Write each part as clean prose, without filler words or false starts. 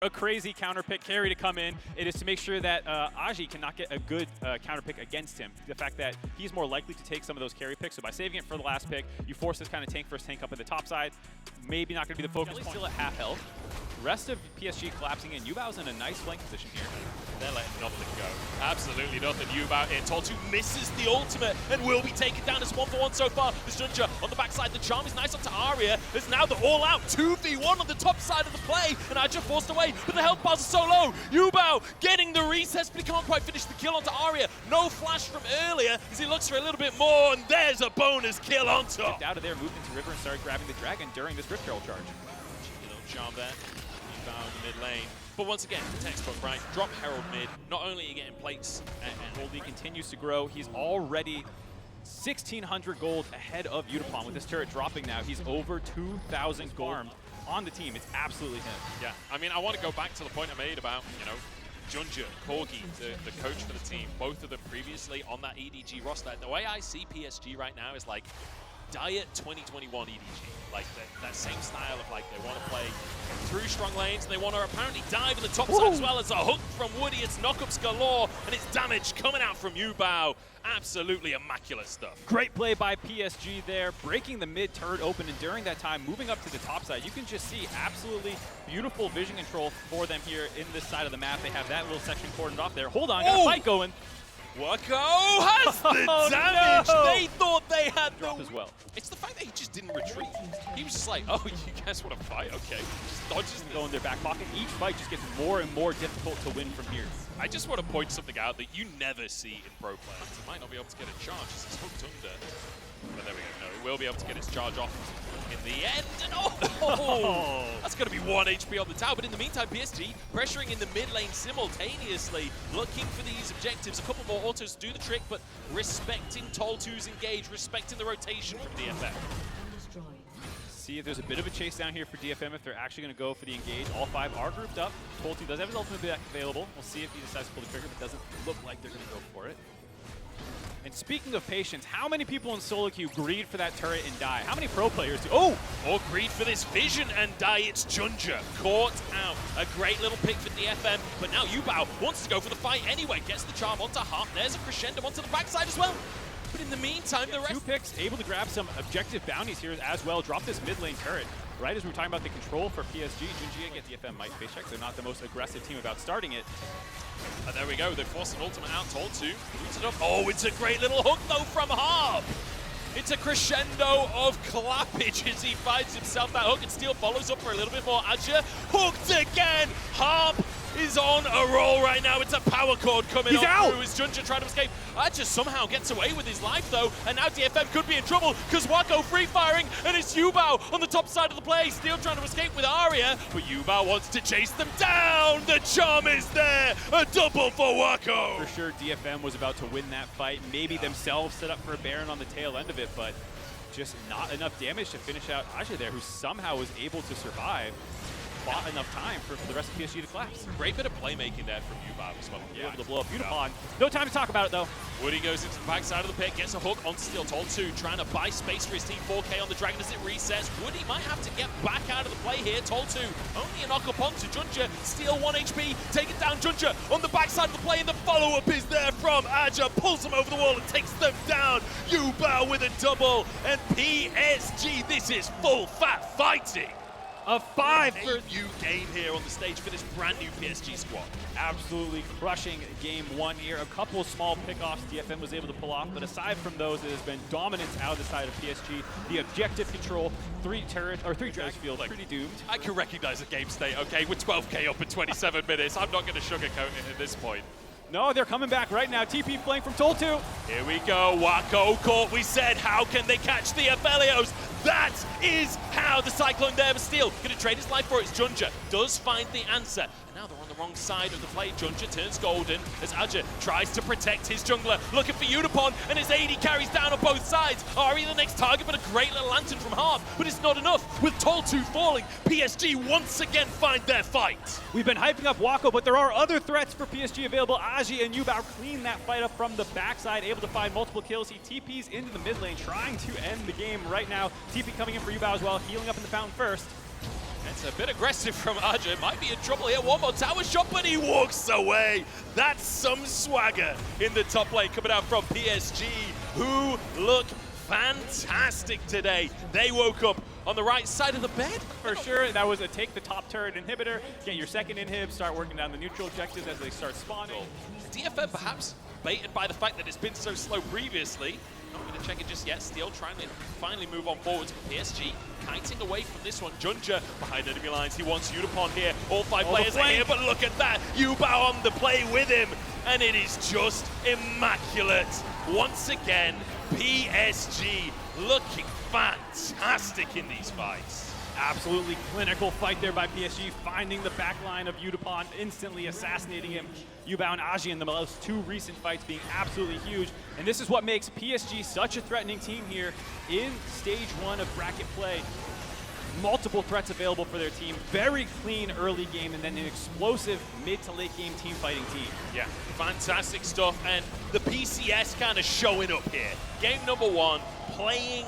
a crazy counter pick carry to come in. It is to make sure that Aji cannot get a good counter pick against him. The fact that he's more likely to take some of those carry picks. So by saving it for the last pick, you force this kind of tank versus tank up in the top side. Maybe not going to be the focus point. Still at half health. Rest of PSG collapsing in. Yubao's in a nice flank position here. They're letting nothing go. Absolutely nothing. Yubao in. Toltu misses the ultimate and will be taken down. It's 1-for-1 so far. There's Junja on the backside. The charm is nice onto Aria. There's now the all-out 2v1 on the top side of the play. And Aja forced away, but the health bars are so low. Yubao getting the recess, but he can't quite finish the kill onto Aria. No flash from earlier as he looks for a little bit more, and there's a bonus kill on top. Dipped out of there, moved into river, and started grabbing the dragon during this Rift Herald charge. Cheeky little charm there. Found mid lane. But once again, textbook, right? Drop Herald mid. Not only are you getting plates, and Goldie continues to grow. He's already 1,600 gold ahead of Udapon with this turret dropping now. He's over 2,000 gold on the team. It's absolutely him. Yeah, I mean, I want to go back to the point I made about, you know, Junja, Corgi, the coach for the team, both of them previously on that EDG roster. The way I see PSG right now is like Diet 2021 EDG. Like that same style of like they want to play through strong lanes and they want to apparently dive in the top side as well. As a hook from Woody, it's knockups galore and it's damage coming out from Yubao. Absolutely immaculate stuff. Great play by PSG there, breaking the mid turret open, and during that time moving up to the top side. You can just see absolutely beautiful vision control for them here in this side of the map. They have that little section cordoned off there. Hold on, got a fight going. Wako has the damage. No. They thought they had drop as well. It's the fact that he just didn't retreat. He was just like, oh, you guys want to fight? Okay. Just dodges go in their back pocket. Each fight just gets more and more difficult to win from here. I just want to point something out that you never see in pro players. He might not be able to get a charge. He's hooked under. But there we go. No, he will be able to get his charge off in the end. And oh, that's going to be 1 HP on the tower. But in the meantime, PSG pressuring in the mid lane simultaneously, looking for these objectives. A couple more autos to do the trick, but respecting Toltu's engage, respecting the rotation from DFM. See if there's a bit of a chase down here for DFM if they're actually going to go for the engage. All 5 are grouped up. Toltu does have his ultimate back available. We'll see if he decides to pull the trigger, but doesn't look like they're going to go for it. And speaking of patience, how many people in solo queue greed for that turret and die? How many pro players do? Oh! Or greed for this vision and die. It's Junja caught out. A great little pick for DFM, but now Yubao wants to go for the fight anyway. Gets the charm onto Hop. There's a crescendo onto the backside as well. But in the meantime, the rest... 2 picks, able to grab some objective bounties here as well. Drop this mid lane turret. Right as we were talking about the control for PSG, Junji get DFM might face check. They're not the most aggressive team about starting it. And there we go, they forced an ultimate out, Toltu. Roots it up. Oh, it's a great little hook though from Harp. It's a crescendo of clappage as he finds himself that hook, and Steel follows up for a little bit more. Aja hooked again. Harp is on a roll right now. It's a power cord coming on through as Junja trying to escape. Aja somehow gets away with his life though, and now DFM could be in trouble because Wako free firing, and it's Yubao on the top side of the play. Steel trying to escape with Aria, but Yubao wants to chase them down. The charm is there. A double for Wako. For sure, DFM was about to win that fight. Maybe themselves set up for a Baron on the tail end of it, but just not enough damage to finish out Aja there, who somehow was able to survive. Bought enough time for the rest of PSG to collapse. Great bit of playmaking there from Yubao as well. Yeah, able to blow up Udapon. No time to talk about it though. Woody goes into the backside of the pit, gets a hook onto Steel. Toltu trying to buy space for his team. 4K on the Dragon as it resets. Woody might have to get back out of the play here. Toltu only a knock up onto Junja. Steel 1 HP, taking down Junja on the backside of the play, and the follow-up is there from Aja. Pulls him over the wall and takes them down. Yubao with a double, and PSG, this is full fat fighting. A 5 for new game here on the stage for this brand new PSG squad. Absolutely crushing game 1 here. A couple small pickoffs DFM was able to pull off, but aside from those, it has been dominance out of the side of PSG. The objective control, 3 turrets, or 3 dragons feel like pretty doomed. I can recognize a game state, okay? We're 12K up in 27 minutes. I'm not going to sugarcoat it at this point. No, they're coming back right now. TP flank from Toltu. Here we go. Wako caught. We said, how can they catch the Aphelios? That is how the Cyclone there was Steel. Going to trade his life for it. Junja does find the answer. And now they're on the wrong side of the play. Junja turns golden as Aja tries to protect his jungler. Looking for Udapon, and his AD carries down on both sides. Ari the next target, but a great little lantern from Harp. But it's not enough. With Toltu falling, PSG once again find their fight. We've been hyping up Wako, but there are other threats for PSG available. Aji and Yubao clean that fight up from the backside, able to find multiple kills. He TPs into the mid lane, trying to end the game right now. TP coming in for Yubao as well, healing up in the fountain first. It's a bit aggressive from Aja. Might be in trouble here. One more tower shot, but he walks away. That's some swagger in the top lane coming out from PSG, who look fantastic today. They woke up on the right side of the bed. For sure, that was a take the top turret inhibitor, get your second inhib, start working down the neutral objectives as they start spawning. DFM perhaps baited by the fact that it's been so slow previously. Not going to check it just yet. Still trying to finally move on forwards. PSG kiting away from this one. Junja behind enemy lines. He wants Udapon here. All five players are here, but look at that. Yubao on the play with him. And it is just immaculate. Once again, PSG looking fantastic in these fights. Absolutely clinical fight there by PSG, finding the back line of Udapon, instantly assassinating him. Yubao and Aji in the most two recent fights being absolutely huge. And this is what makes PSG such a threatening team here in stage 1 of bracket play. Multiple threats available for their team, very clean early game, and then an explosive mid to late game team fighting team. Yeah, fantastic stuff, and the PCS kind of showing up here. Game number 1, playing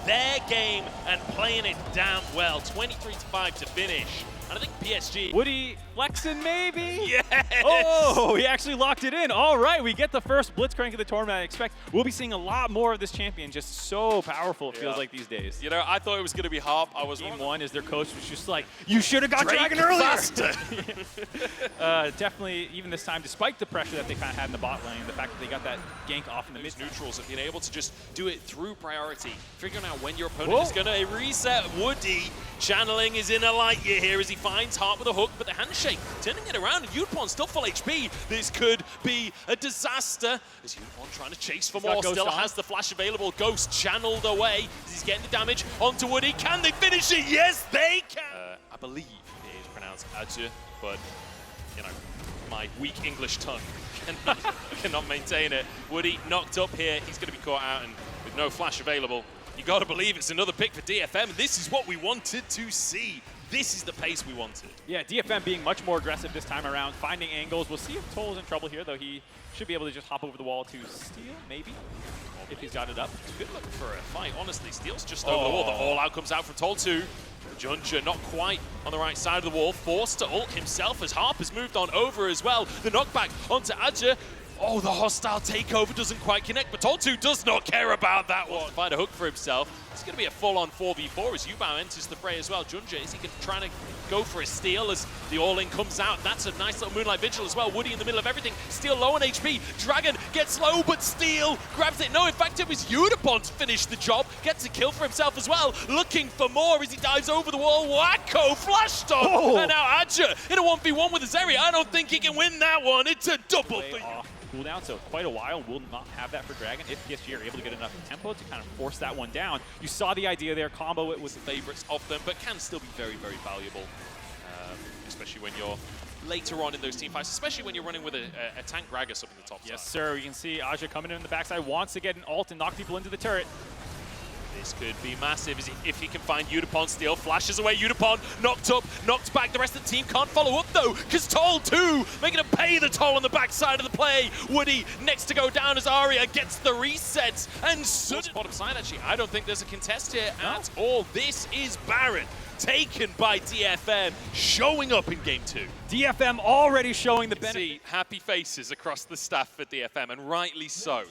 their game and playing it down well. 23-5 to finish. And I think PSG... Woody flexing maybe? Yes! Oh, he actually locked it in. All right, we get the first Blitzcrank of the tournament. I expect we'll be seeing a lot more of this champion. Just so powerful, it feels like these days. You know, I thought it was going to be Harp. I was Game wrong. 1 is their coach was just like, you should have got Dragon earlier. Definitely, even this time, despite the pressure that they kind of had in the bot lane, the fact that they got that gank off in the mid. Neutrals have been able to just do it through priority, figuring out when your opponent is going to reset. Woody channeling is in a light year here as he finds Hart with a hook, but the handshake turning it around, and Udapon still full HP. This could be a disaster as Udapon trying to chase for more, still has the flash available. Ghost channeled away as he's getting the damage onto Woody. Can they finish it? Yes, they can! I believe it is pronounced Adju, but, you know, my weak English tongue cannot maintain it. Woody knocked up here. He's going to be caught out and with no flash available. You got to believe it's another pick for DFM. This is what we wanted to see. This is the pace we wanted. Yeah, DFM being much more aggressive this time around, finding angles. We'll see if Toll's in trouble here, though he should be able to just hop over the wall to steal, maybe, if he's got it up. Good looking for a fight, honestly. Steel's just over the wall. The all-out comes out from Toll 2. Junja not quite on the right side of the wall, forced to ult himself as Harp has moved on over as well. The knockback onto Adja. Oh, the hostile takeover doesn't quite connect, but Toltu does not care about that one. Find a hook for himself. It's going to be a full-on 4v4 as Yubao enters the fray as well. Junja, is he trying to go for a steal as the all-in comes out? That's a nice little Moonlight Vigil as well. Woody in the middle of everything. Steel low on HP. Dragon gets low, but Steel grabs it. No, in fact, it was Udapon to finish the job. Gets a kill for himself as well. Looking for more as he dives over the wall. Wacko flash stop. And now Adja in a 1v1 with Azeri. I don't think he can win that one. It's a double for you. Cooldown, so quite a while. Will not have that for Dragon if PSG are able to get enough tempo to kind of force that one down. You saw the idea there, combo it with the favorites of them, but can still be very, very valuable, especially when you're later on in those team fights, especially when you're running with a tank Gragas up in the top side. Yes, sir. You can see Aja coming in the backside, wants to get an ult and knock people into the turret. This could be massive if he can find Udapon. Steal flashes away. Udapon knocked up, knocked back. The rest of the team can't follow up though, because Toll too, making him pay the toll on the backside of the play. Woody next to go down as Arya gets the resets. And bottom side actually, I don't think there's a contest here at all. This is Baron, taken by DFM, showing up in game 2. DFM already showing the benefit. See happy faces across the staff for DFM, and rightly so,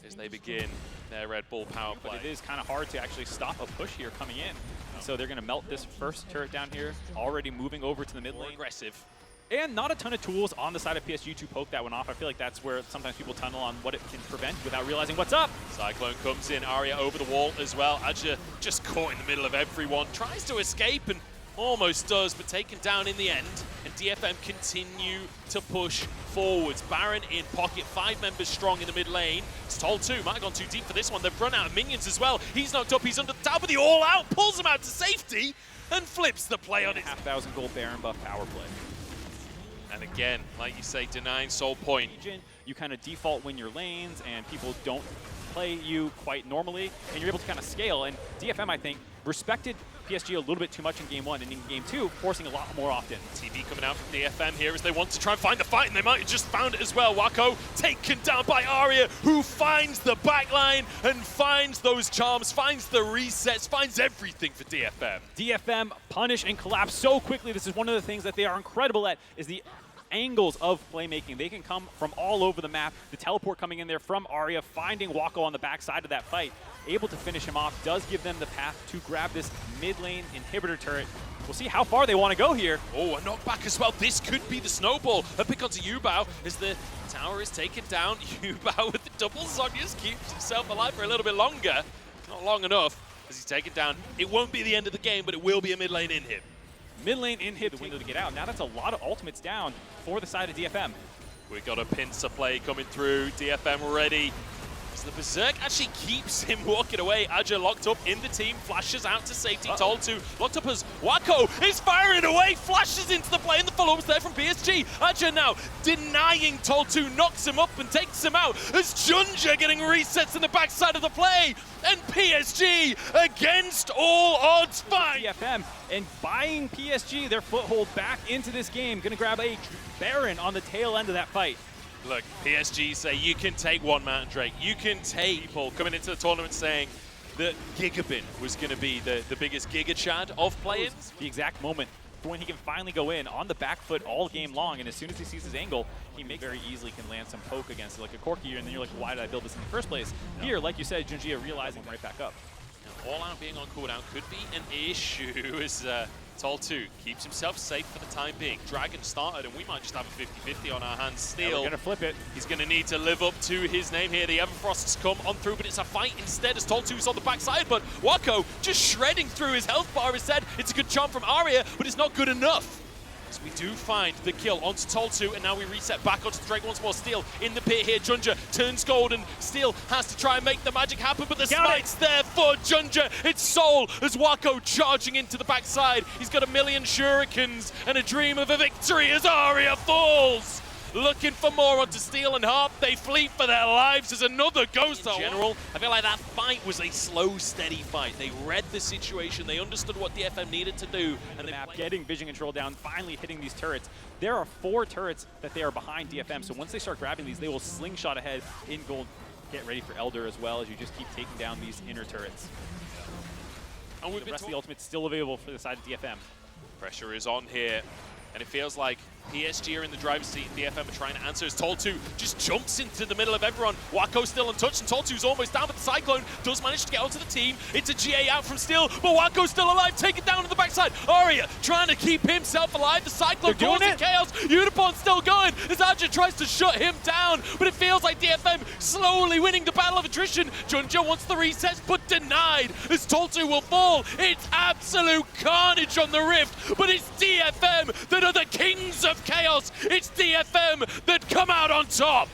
as they begin their Red Bull power play. But it is kind of hard to actually stop a push here coming in. So they're going to melt this first turret down here, already moving over to the mid lane. Aggressive. And not a ton of tools on the side of PSG to poke that one off. I feel like that's where sometimes people tunnel on what it can prevent without realizing what's up. Cyclone comes in, Arya over the wall as well. Adja just caught in the middle of everyone, tries to escape and almost does, but taken down in the end. And DFM continue to push forwards. Baron in pocket, 5 members strong in the mid lane. It's Toll 2, might have gone too deep for this one. They've run out of minions as well. He's knocked up, he's under the tower, but the all-out pulls him out to safety and flips the play on it. 5,000 gold Baron buff power play. And again, like you say, denying soul point. You kind of default win your lanes and people don't play you quite normally, and you're able to kind of scale. And DFM, I think, respected PSG a little bit too much in game 1, and in game 2, forcing a lot more often. TV coming out from DFM here as they want to try and find the fight, and they might have just found it as well. Wako taken down by Aria, who finds the backline and finds those charms, finds the resets, finds everything for DFM. DFM punish and collapse so quickly. This is one of the things that they are incredible at, is the angles of playmaking. They can come from all over the map. The teleport coming in there from Aria, finding Wako on the backside of that fight, able to finish him off, does give them the path to grab this mid lane inhibitor turret. We'll see how far they want to go here. Oh, a knockback as well. This could be the snowball. A pick onto Yubao as the tower is taken down. Yubao with the double Zonias keeps himself alive for a little bit longer. Not long enough as he's taken down. It won't be the end of the game, but it will be a mid lane in him. Mid lane inhib, the window to get out. Now that's a lot of ultimates down for the side of DFM. We got a pincer play coming through. DFM ready. As the Berserk actually keeps him walking away. Aja locked up in the team, flashes out to safety. Tol2 locked up as Wako is firing away, flashes into the play, and the follow-ups there from PSG. Aja now denying Tol2, knocks him up and takes him out as Junja getting resets in the backside of the play. And PSG, against all odds, fight. DFM and buying PSG their foothold back into this game. Gonna grab a Baron on the tail end of that fight. Look, PSG say you can take one Mountain Drake. You can take people coming into the tournament saying that Gigabin was going to be the biggest Giga Chad of play-ins. The exact moment for when he can finally go in on the back foot all game long, and as soon as he sees his angle, he very easily can land some poke against it, like a Corki, and then you're like, why did I build this in the first place? No. Here, like you said, Junjia realizing right back up. Now, all out being on cooldown could be an issue as Tol2 keeps himself safe for the time being. Dragon started, and we might just have a 50-50 on our hands. Steel, yeah, we're gonna flip it. He's gonna need to live up to his name here. The Everfrosts come on through, but it's a fight instead as Tol2's on the backside, but Wako just shredding through his health bar. As said, it's a good charm from Aria, but it's not good enough. So we do find the kill onto Tol2, and now we reset back onto the Drake once more. Steel in the pit here. Junja turns gold, and Steel has to try and make the magic happen, but the smite's there for Junja. It's Soul as Wako charging into the backside. He's got a million shurikens and a dream of a victory as Aria falls. Looking for more onto Steel and Harp. They flee for their lives as another goes to general. I feel like that fight was a slow, steady fight. They read the situation. They understood what DFM needed to do. And the map getting vision control down, finally hitting these turrets. There are 4 turrets that they are behind DFM, so once they start grabbing these, they will slingshot ahead in gold. Get ready for Elder as well as you just keep taking down these inner turrets. And the rest of the ultimate's still available for the side of DFM. Pressure is on here. And it feels like PSG are in the driver's seat. DFM are trying to answer as Tol2 just jumps into the middle of everyone. Wako still untouched, and Tol2's almost down, but the Cyclone does manage to get onto the team. It's a GA out from Steel, but Wako's still alive, taken down to the backside. Aria trying to keep himself alive. The Cyclone causing chaos. Unicorn's still going as Aja tries to shut him down, but it feels like DFM slowly winning the battle of attrition. Junja wants the resets, but denied as Tol2 will fall. It's absolute carnage on the Rift, but it's DFM that are the kings of chaos. It's DFM that come out on top.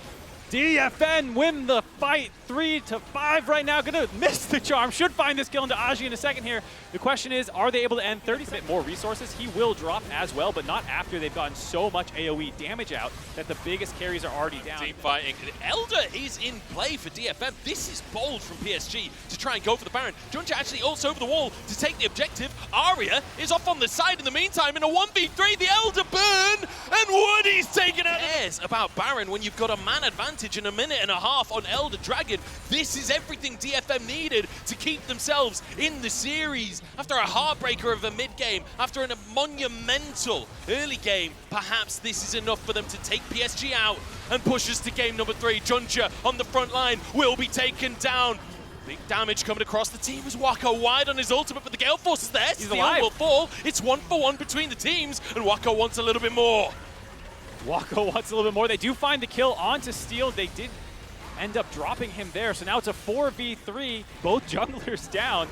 DFM win the fight 3-5 right now. Gonna miss the charm. Should find this kill into Aji in a second here. The question is, are they able to end 30 bit more resources? He will drop as well, but not after they've gotten so much AoE damage out that the biggest carries are already down. Team fighting. Elder is in play for DFM. This is bold from PSG to try and go for the Baron. Junja actually also over the wall to take the objective. Aria is off on the side in the meantime in a 1v3. The Elder burn, and Woody's taken out. Cares about Baron when you've got a man advantage in a minute and a half on Elder Dragon. This is everything DFM needed to keep themselves in the series. After a heartbreaker of a mid-game, after a monumental early game, perhaps this is enough for them to take PSG out and push us to game number 3. Junja on the front line will be taken down. Big damage coming across the team as Wako wide on his ultimate, but the Gale Force is there. He's Steel alive. will fall. It's 1-for-1 between the teams, and Wako wants a little bit more. Wako wants a little bit more. They do find the kill onto Steel. They did end up dropping him there, so now it's a 4v3. Both junglers down.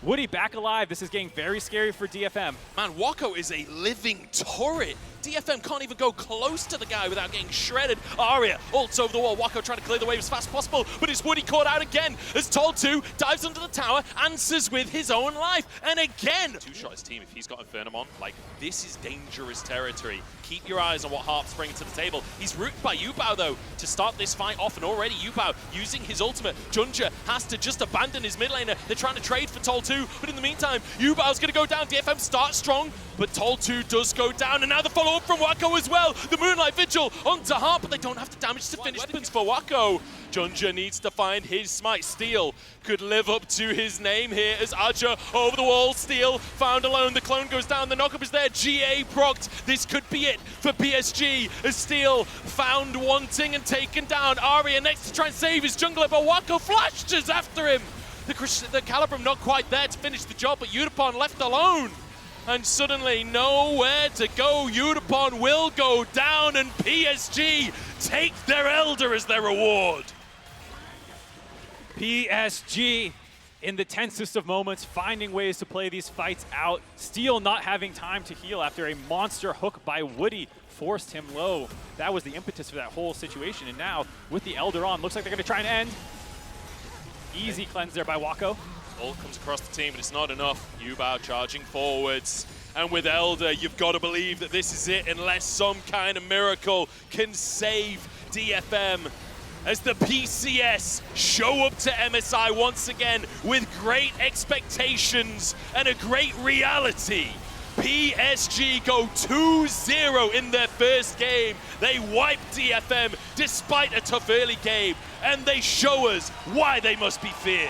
Woody back alive. This is getting very scary for DFM. Man, Wako is a living turret. DFM can't even go close to the guy without getting shredded. Aria ults over the wall. Wako trying to clear the wave as fast as possible, but it's Woody caught out again as Tol2 dives under the tower, answers with his own life, and again. Two-shot his team if he's got Infernum on. Like, this is dangerous territory. Keep your eyes on what Harp's bringing to the table. He's rooted by Yubao, though, to start this fight off, and already Yubao using his ultimate. Junja has to just abandon his mid laner. They're trying to trade for Tol2, but in the meantime, Yubao's going to go down. DFM starts strong, but Tol2 does go down, and now the follow-up from Wako as well. The Moonlight Vigil onto Harp, but they don't have the damage to finish weapons for Wako. Junja needs to find his smite. Steel could live up to his name here as Aja over the wall. Steel found alone. The clone goes down. The knockup is there. GA procced. This could be it for PSG as Steel found wanting and taken down. Aria next to try and save his jungler, but Wako flashes after him. The Calibrum not quite there to finish the job, but Udapon left alone. And suddenly nowhere to go. Udapon will go down, and PSG take their Elder as their reward. PSG in the tensest of moments, finding ways to play these fights out. Steel not having time to heal after a monster hook by Woody forced him low. That was the impetus for that whole situation. And now with the Elder on, looks like they're going to try and end. Easy cleanse there by Wako. Ult comes across the team, but it's not enough. Yubao charging forwards. And with Elder, you've got to believe that this is it unless some kind of miracle can save DFM. As the PCS show up to MSI once again with great expectations and a great reality. PSG go 2-0 in their first game. They wipe DFM despite a tough early game, and they show us why they must be feared.